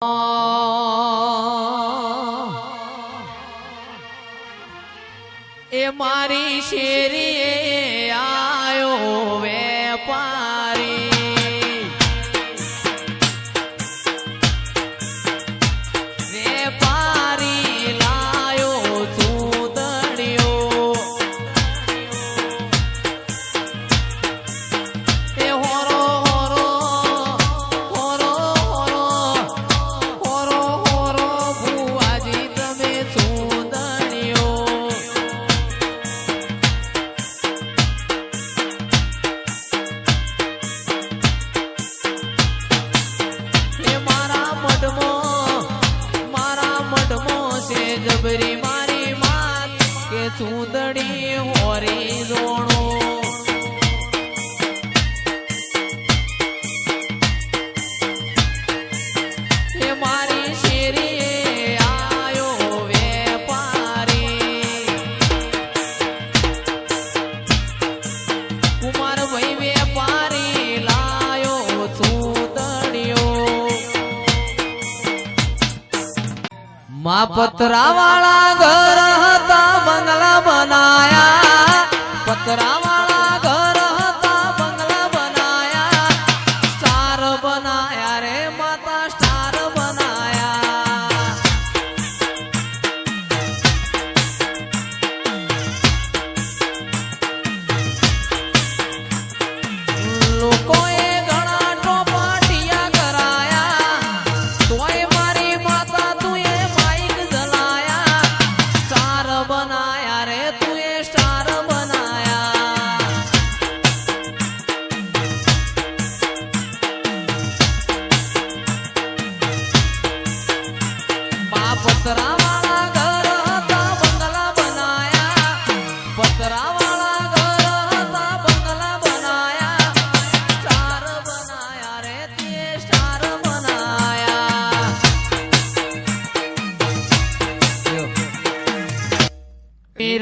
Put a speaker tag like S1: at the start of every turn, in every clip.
S1: એ મારી શેરી આયો વેપારી, વેપારી લાયો ચૂંદડીઓ, એ હોરો હોરો હોરો હોરો હોરો હોરો ભુવાજી તમે ચૂંદડીઓ, જબરી મારી માત કે ચૂંદડી હોરી જોણો, એ મારી શેરી આયો વેપારી, કુમાર ભાઈ વેપારી લાયો ચૂંદડીઓ, માં પતરા વાળા ઘર હતા બંગલા બનાયા, પતરા વાળા ઘર હતા બંગલા બનાયા, સ્ટાર બનાયા રે માતા સ્ટાર બનાયા, લોકોએ ઘણા ટોપાટિયા કરાયા, તોય મારી માતા તું બનાયા રે તું એ સ્ટાર બનાયા, બા પતરા વાળા ઘર હતા બંગલા બનાયા, પતરા વાળા ઘર હતા બંગલા બનાયા, સ્ટાર બનાયા રે તે સ્ટાર બનાયા,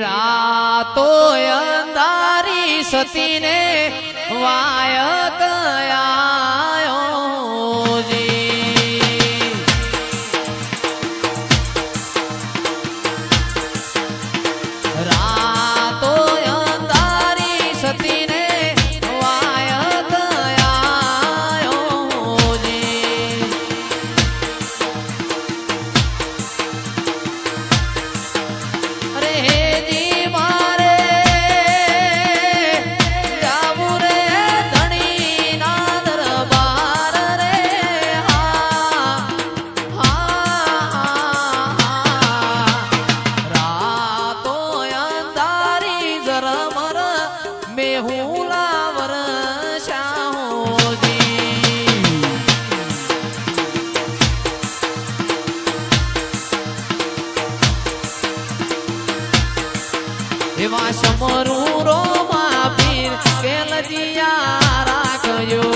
S1: રાતો અંધારી સતીને વાયક આયો જી, રાતો અંધારી સતીને વાયક આયો જી, એવા સમરું રોમા પીર કેલજીયા રાખજો,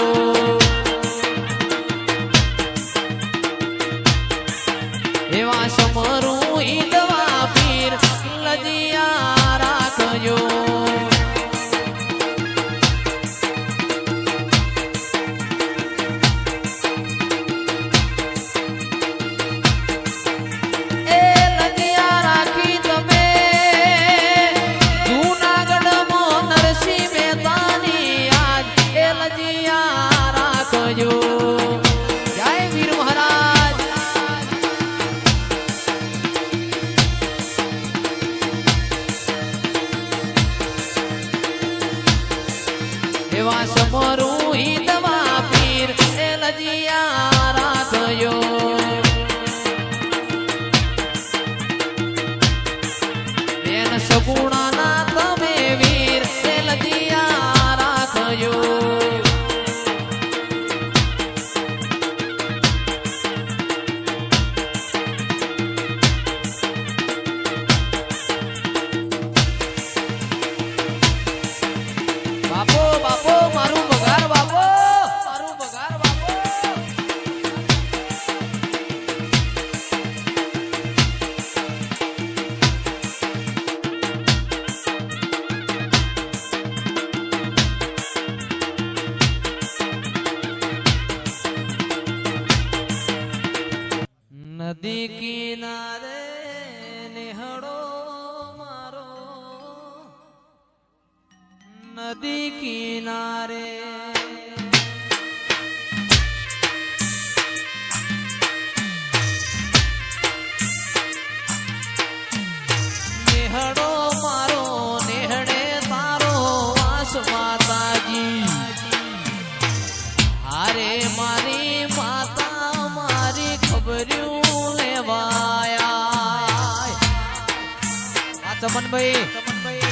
S1: એવા સમરું ઈદવા પીર લજીયા રાખજો, નદી કિનારે નેહડો મારો નદી કિનારે નેહડો મારો નેહડે તારો વાસ માતાજી હારે મારી માતા મારી ખબર્યું લેવાયા ચમનભાઈ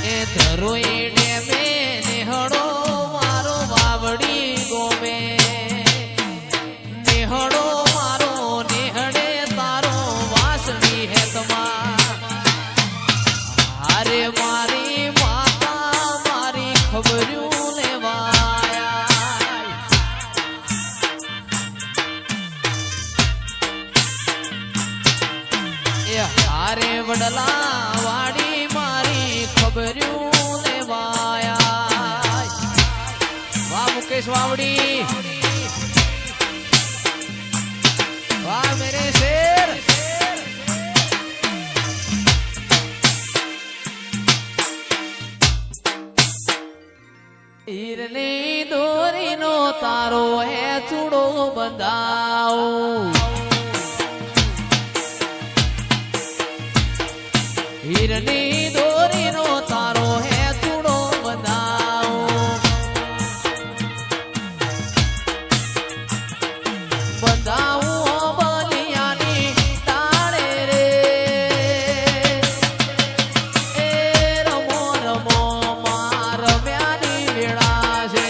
S1: એ ધરોઈ ડેમે નેહડો મારો વાવડી ગોમે નેહડો મારો નેહડે તારો વાસની હેતમાં હારે મારી માતા મારી ખબર્યું લેવાયા હારે વડલા વાડી મારી ખબર્યું લેવાયા વાહ મુકેશ વાવડી વાહ મેરે શેર હીરની દોરીનો તારો હે ચૂડો બંધાવો હીરની દોરીનો તારો હે ચૂડો બંધાવો બંધાવું બલિયાની ટાળે રે એ રમો રમો માં રમ્યાની વેળા છે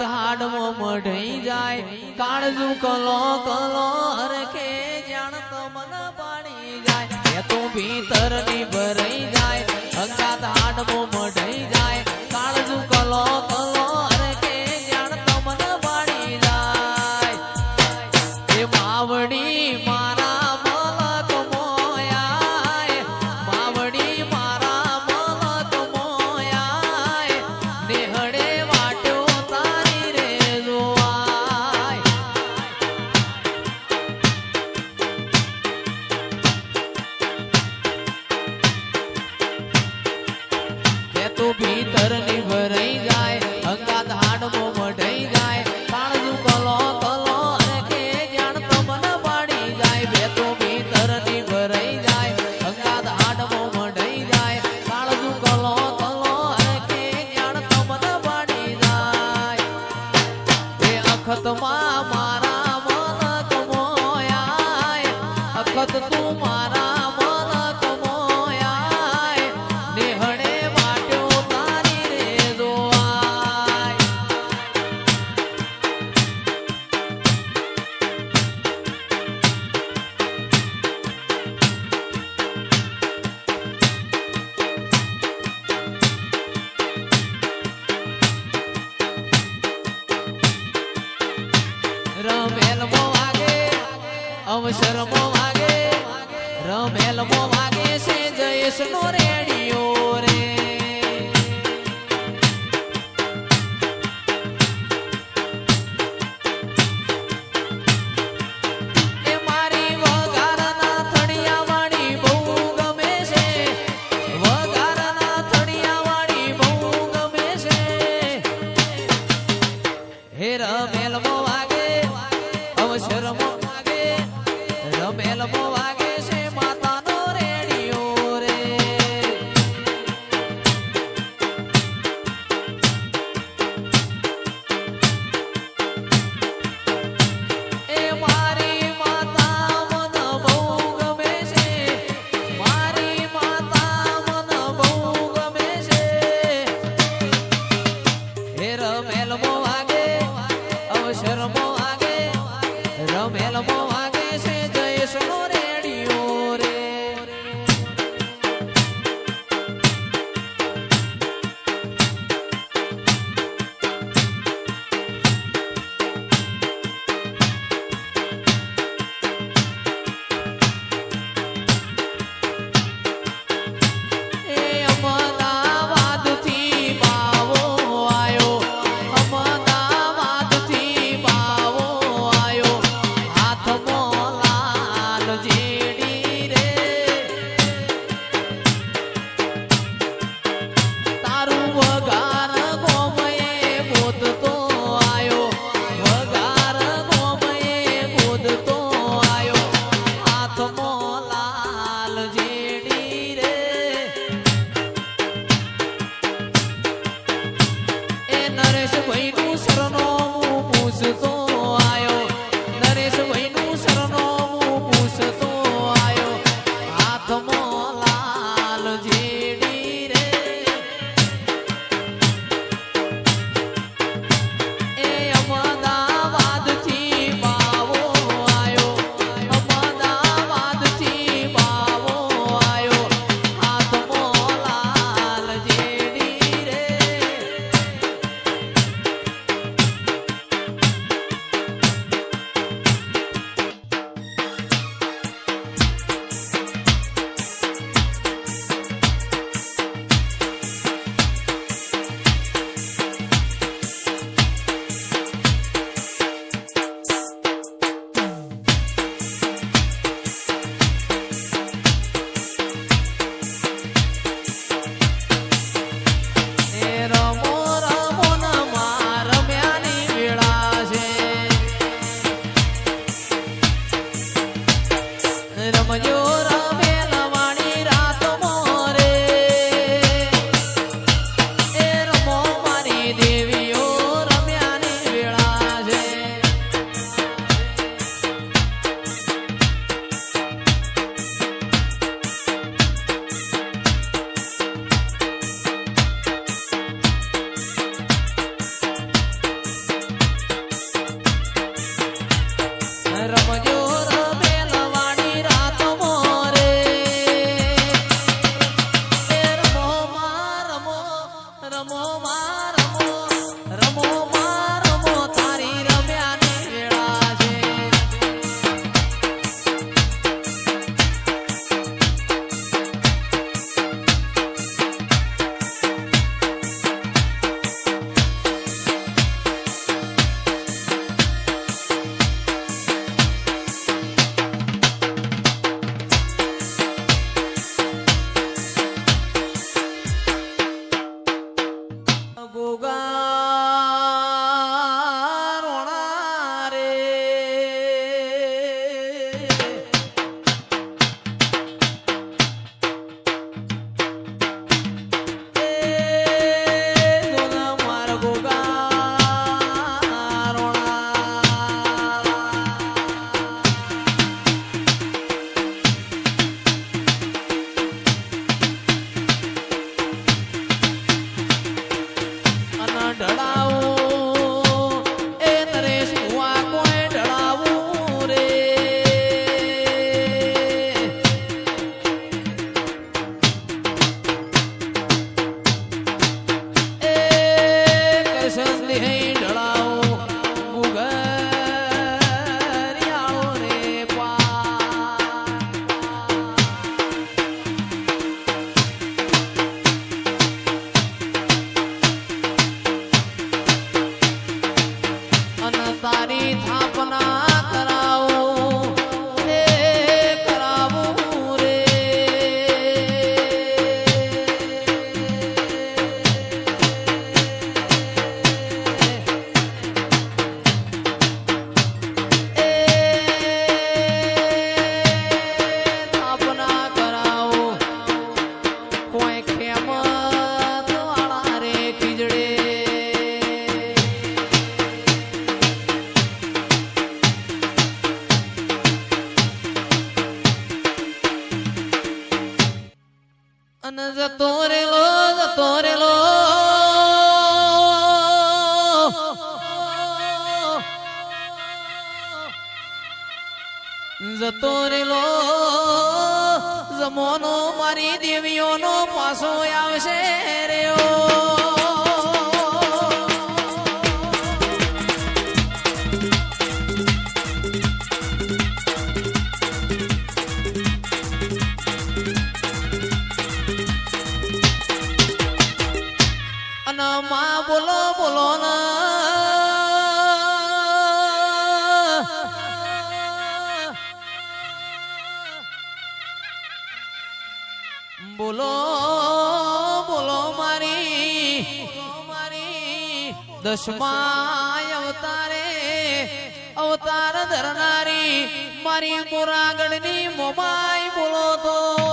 S1: હાડમો મઢઈ જાય કાળજુ કલો કલો હરખે જાણ તો મન પાણી જાય એ તો ભીતર ની ભરાઈ જાય અંગાત હાડમો મઢઈ જાય કાળજુ કલો કલો હરખે જાણ તો મન પાણી જાય એ માવડી મારા મલક મોયાય માવડી મારા મલક મોયાય નેહડે વાટ્યો તારી રે જોવાય એ તો ભીતર ની ભરાઈ જાય અંગાત હાડમો મઢઈ જાય કાળજુ કલો કલો હરખે જાણ તો મન પાડી જાય બે તો ભીતર ની ભરાઈ જાય અંગાત હાડમો મઢઈ જાય કાળજુ કલો કલો હરખે જાણ તો મન પાડી જાય એ અખતમાં મારા મલક મોયાય અખત તું મારા મલક મોયાય નેહડે વાટ્યો તારી રે જોવાય રમેલમો વાગે અવસરમો વાગે રમેલમો વાગે છે જયેશનો રેડિયો રે એ મારી વઘારના થડિયાવાળી બહુ ગમે છે વઘારના થડિયાવાળી બહુ ગમે છે હે રમેલમો વાગે અવસરમો વાગે રમેલમો વાગે છે માતાનો રેડિયો રે અને જતો રેલો જતો રેલો જતો રેલો જમોનો મારી દેવીઓનો પાછો આવશે રેઓ અને માં બોલો બોલો ના બોલો બોલો મારી દશમા અવતારે અવતાર ધરનારી મારી મોરાગઢની મોમાઈ બોલો તો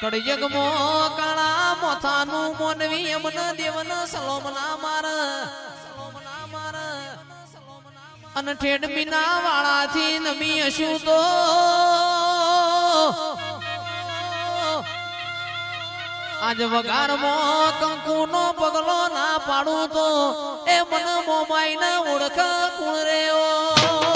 S1: કળિયુગમો કાળા મોથાનું મોનવી અમન દેવન સલોમના માર અને ઠેડ મીના વાળાથી નમી હશું તો આજ વગારમાં કંકુનો પગલો ના પાડું તો એ મન મોમાઈ ના ઓળખ કુણ રેઓ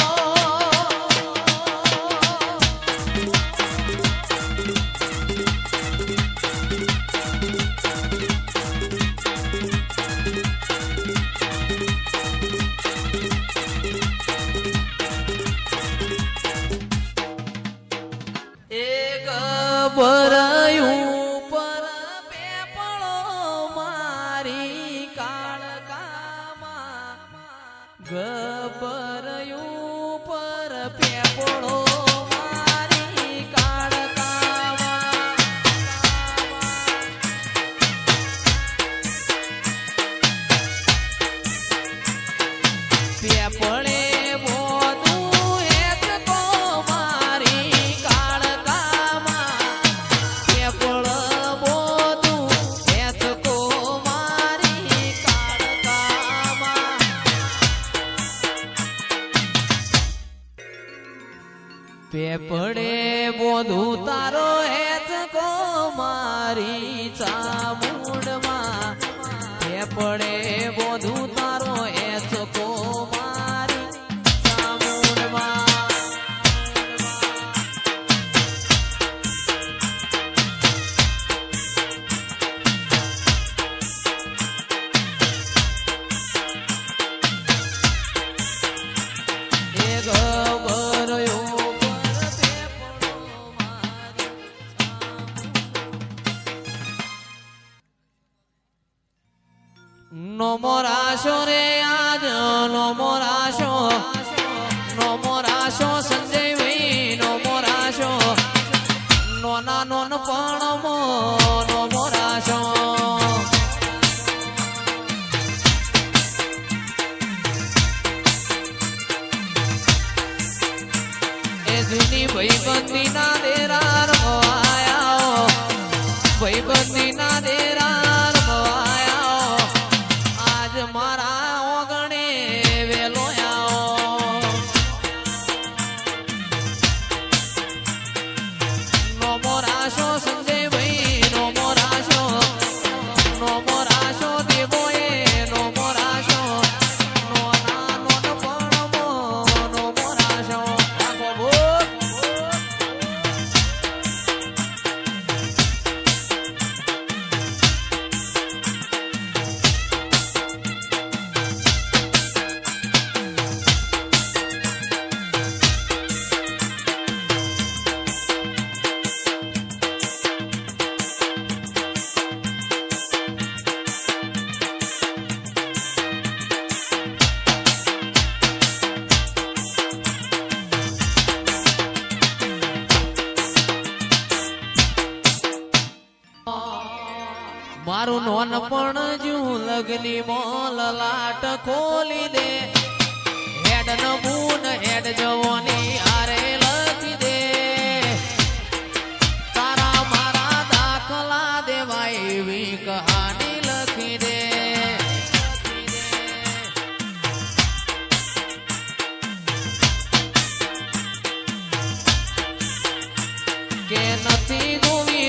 S1: ભરાયું પર પેપળો મારી કાળકામાં ગભરાયું પર પેપળો મારી કાળકામાં પેપળે પેપડે બોધું તારો હેત કો મારી ચામુંડમાં પેપડે બોધું તારો હેત કો મારી ચામુંડમાં નો મોરાશો રે આજ નો મોરાશો સંજય ભાઈ નો મોરાશો નોના નોન પણ નો મોરાશો એ જૂની ભાઈબંધી ના દેરાર આયા ભાઈબંધી ના દેરાર મારા ઓગણે વેલો નો મોરાશો સંજય ભાઈ નો મોરાશો દેવો એ નો મોરાશો નો ના નો પણ નો મોરાશો મારું નોનપણ જું લગની મોલ લાટ ખોલી દે હેડ નમૂન હેડ જવાની આરે લખી દે તારા મારા દાખલા દેવાય એવી કહાની લખી દે કે નથી જોવી